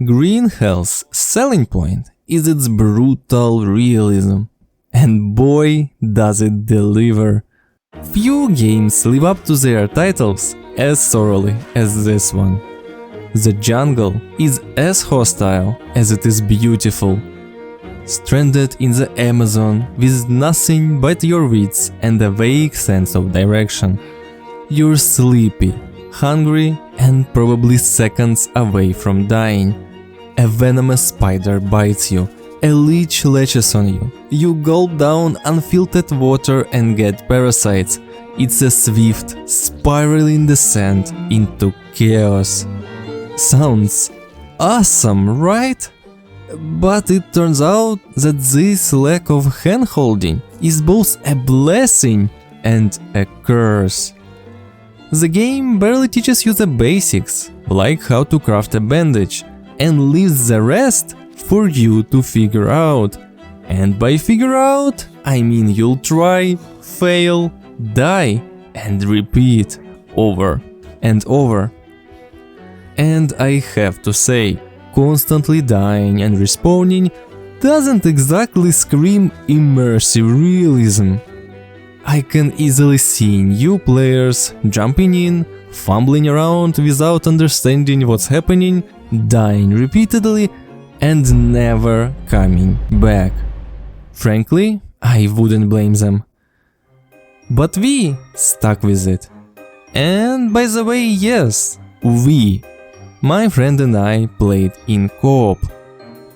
Green Hell's selling point is its brutal realism, and boy does it deliver. Few games live up to their titles as thoroughly as this one. The jungle is as hostile as it is beautiful. Stranded in the Amazon with nothing but your wits and a vague sense of direction. You're sleepy, hungry, and probably seconds away from dying. A venomous spider bites you, a leech latches on you, you gulp down unfiltered water and get parasites. It's a swift, spiraling descent into chaos. Sounds awesome, right? But it turns out that this lack of hand-holding is both a blessing and a curse. The game barely teaches you the basics, like how to craft a bandage, and leaves the rest for you to figure out. And by figure out, I mean you'll try, fail, die, and repeat over and over. And I have to say, constantly dying and respawning doesn't exactly scream immersive realism. I can easily see new players jumping in, fumbling around without understanding what's happening, dying repeatedly, and never coming back. Frankly, I wouldn't blame them. But we stuck with it. And by the way, yes, we. My friend and I played in co-op.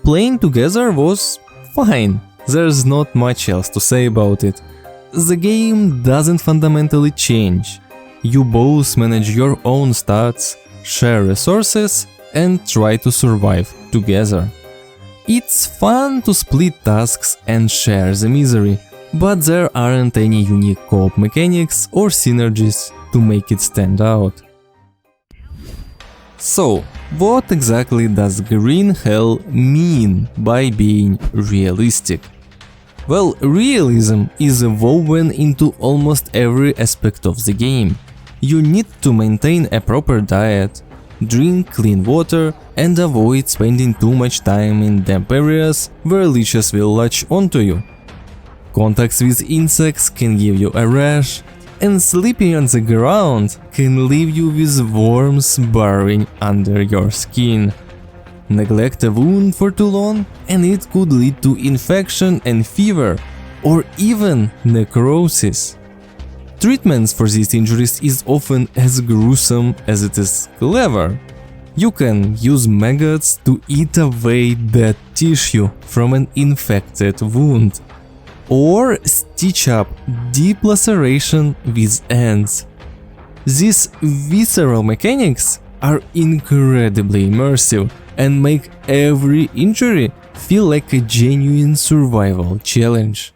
Playing together was fine, there's not much else to say about it. The game doesn't fundamentally change. You both manage your own stats, share resources, and try to survive together. It's fun to split tasks and share the misery, but there aren't any unique co-op mechanics or synergies to make it stand out. So, what exactly does Green Hell mean by being realistic? Well, realism is woven into almost every aspect of the game. You need to maintain a proper diet, drink clean water, and avoid spending too much time in damp areas where leeches will latch onto you. Contacts with insects can give you a rash, and sleeping on the ground can leave you with worms burrowing under your skin. Neglect a wound for too long and it could lead to infection and fever, or even necrosis. Treatments for these injuries is often as gruesome as it is clever. You can use maggots to eat away dead tissue from an infected wound, or stitch up deep laceration with ants. These visceral mechanics are incredibly immersive and make every injury feel like a genuine survival challenge.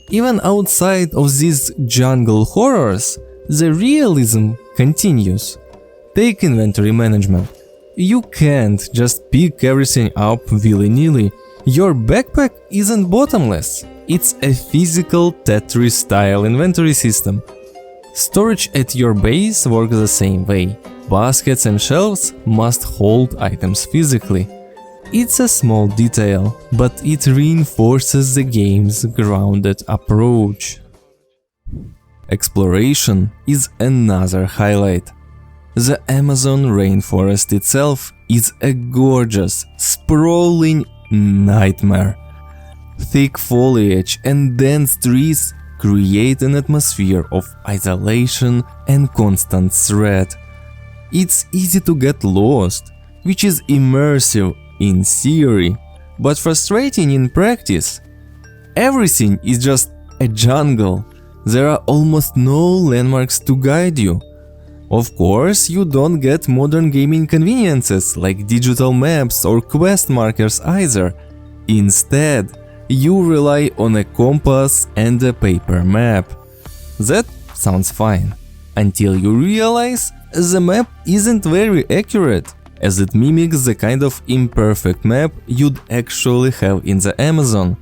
Even outside of these jungle horrors, the realism continues. Take inventory management. You can't just pick everything up willy-nilly. Your backpack isn't bottomless, it's a physical Tetris-style inventory system. Storage at your base works the same way. Baskets and shelves must hold items physically. It's a small detail, but it reinforces the game's grounded approach. Exploration is another highlight. The Amazon rainforest itself is a gorgeous, sprawling nightmare. Thick foliage and dense trees create an atmosphere of isolation and constant threat. It's easy to get lost, which is immersive in theory, but frustrating in practice. Everything is just a jungle. There are almost no landmarks to guide you. Of course, you don't get modern gaming conveniences like digital maps or quest markers either. Instead, you rely on a compass and a paper map. That sounds fine, until you realize the map isn't very accurate, as it mimics the kind of imperfect map you'd actually have in the Amazon.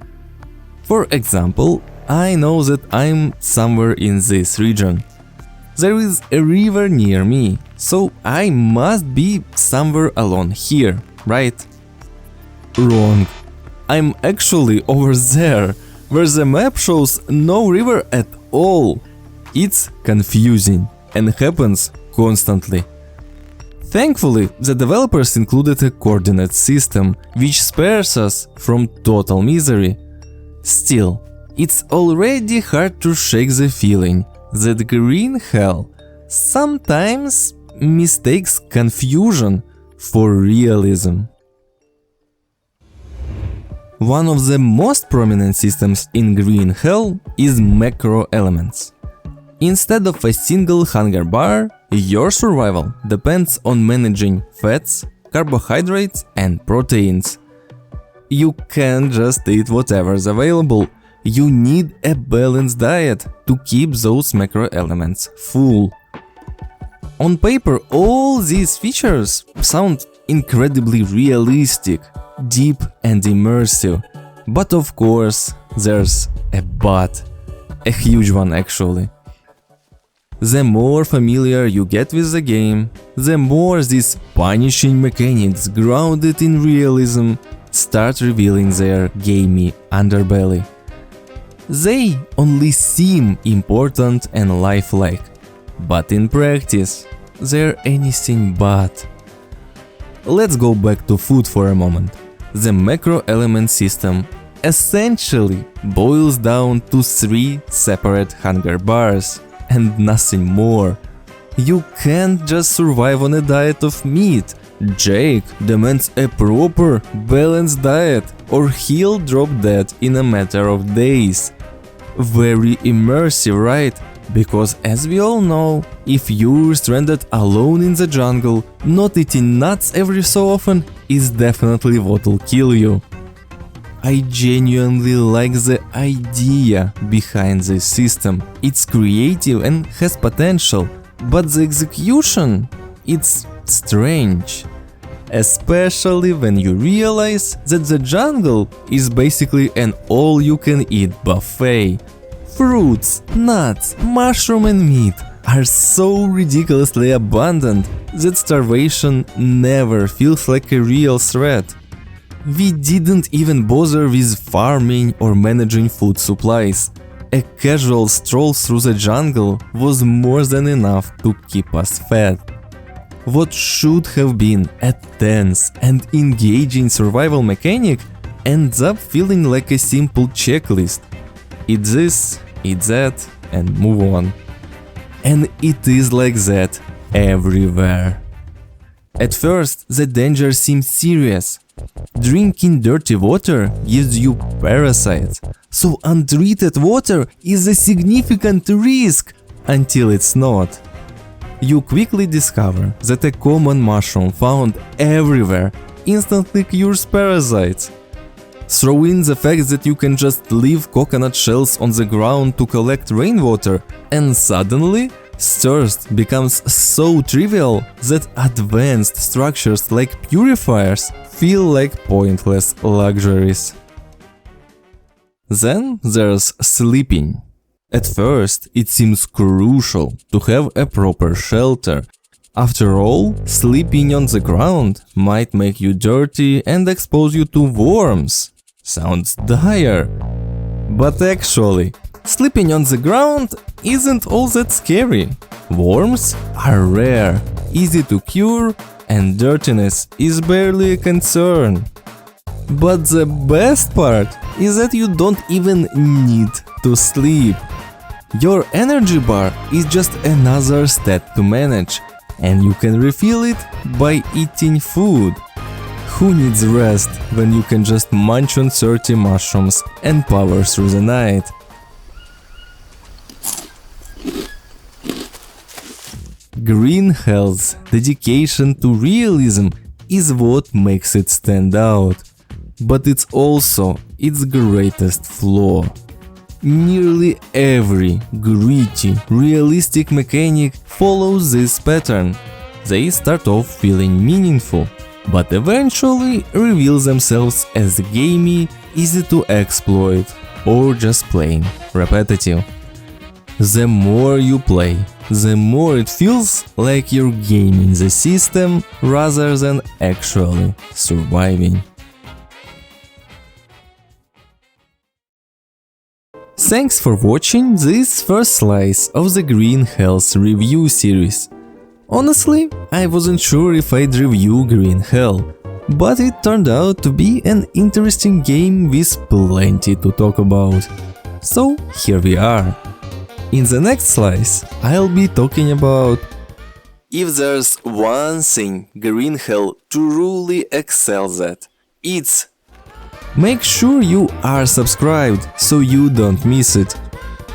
For example, I know that I'm somewhere in this region. There is a river near me, so I must be somewhere along here. right? Wrong. I'm actually over there, where the map shows no river at all. It's confusing and happens constantly. Thankfully, the developers included a coordinate system, which spares us from total misery. Still, it's already hard to shake the feeling that green hell sometimes mistakes confusion for realism. One of the most prominent systems in green hell is macro elements. Instead of a single hunger bar, your survival depends on managing fats, carbohydrates and proteins. You can't just eat whatever's available. You need a balanced diet to keep those macro elements full. On paper, all these features sound incredibly realistic, deep and immersive. But of course, there's a but. A huge one actually. The more familiar you get with the game, the more these punishing mechanics grounded in realism start revealing their gamey underbelly. They only seem important and lifelike, but in practice, they're anything but. Let's go back to food for a moment. The macro element system essentially boils down to 3 separate hunger bars and nothing more. You can't just survive on a diet of meat. Jake demands a proper, balanced diet or he'll drop dead in a matter of days. Very immersive, right? Because as we all know, if you're stranded alone in the jungle, not eating nuts every so often is definitely what'll kill you. I genuinely like the idea behind this system. It's creative and has potential, but the execution, it's strange. Especially when you realize that the jungle is basically an all-you-can-eat buffet. Fruits, nuts, mushroom and meat are so ridiculously abundant that starvation never feels like a real threat. We didn't even bother with farming or managing food supplies. A casual stroll through the jungle was more than enough to keep us fed. What should have been a tense and engaging survival mechanic ends up feeling like a simple checklist. Eat this, eat that, and move on. And it is like that everywhere. At first, the danger seems serious. Drinking dirty water gives you parasites, so untreated water is a significant risk until it's not. You quickly discover that a common mushroom found everywhere instantly cures parasites. Throw in the fact that you can just leave coconut shells on the ground to collect rainwater, and suddenly thirst becomes so trivial that advanced structures like purifiers feel like pointless luxuries. Then there's sleeping. At first, it seems crucial to have a proper shelter. After all, sleeping on the ground might make you dirty and expose you to worms. Sounds dire. But actually, sleeping on the ground isn't all that scary. Worms are rare, easy to cure, and dirtiness is barely a concern. But the best part is that you don't even need to sleep. Your energy bar is just another stat to manage, and you can refill it by eating food. Who needs rest when you can just munch on 30 mushrooms and power through the night? Green Hell's dedication to realism is what makes it stand out, but it's also its greatest flaw. Nearly every gritty, realistic mechanic follows this pattern. They start off feeling meaningful, but eventually reveal themselves as gamey, easy to exploit, or just plain repetitive. The more you play, the more it feels like you're gaming the system rather than actually surviving. Thanks for watching this first slice of the Green Hell's review series. Honestly, I wasn't sure if I'd review Green Hell, but it turned out to be an interesting game with plenty to talk about. So here we are. In the next slice, I'll be talking about if there's one thing Green Hell truly excels at, it's make sure you are subscribed so you don't miss it.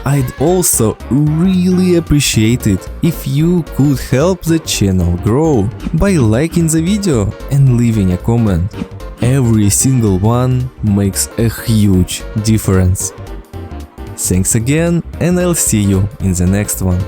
I'd also really appreciate it if you could help the channel grow by liking the video and leaving a comment. Every single one makes a huge difference. Thanks again, and I'll see you in the next one.